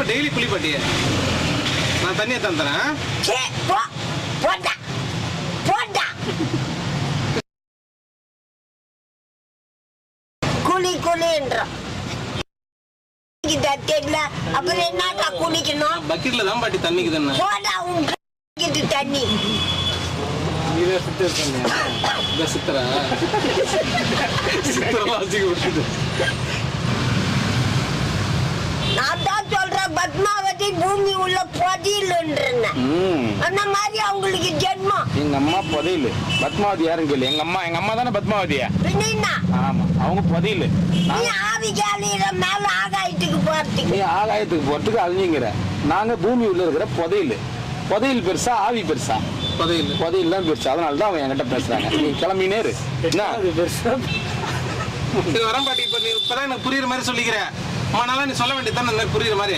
உடம்பு டெய்லி குளிப்பாட்டியே. நான் தண்ணியை தந்துறேன். குளி குளின்ற அப்புறம் என்னடா குளிக்கணும்? பக்கெட்ல தான் பாட்டி தண்ணிக்கு தானே. போடா உன் தண்ணி. இதை சித்தர் சொன்னியா? இந்த சித்தரா சித்தரவாசிக்கு விட்டுது. நான் தான் சொல்றேன் பத்மாவதி பூமி உள்ள புதையல்ன்றேன். அந்த மாதிரி அவங்களுக்கு ஜென்மம். எங்க அம்மா புதையல். பத்மாவதி யாருன்னு கேளு. எங்க அம்மா தானே பத்மாவதியா? ஆமா, அவங்க புதையல். நீ ஆவிகாலியில மேல ஆகாயத்துக்கு போறதுக்கு. நீ ஆகாயத்துக்கு போறதுக்கு அழிஞ்சுங்கிற. நாங்க பூமி உள்ள இருக்கிற புதையல். புதையல் பெருசா ஆவி பெருசா? புதையல் தான் பெருசா. அதனாலதான் அவங்க என்கிட்ட பேசுறாங்க. நீ கிளம்பினே இரு. என்ன வரம்பாட்டி, இப்ப நீ இப்பதான் எனக்கு புரியுற மாதிரி சொல்லிக்கிறேன். நாளா நீ சொல்ல வேண்டியதுதான் புரியுற மாதிரி.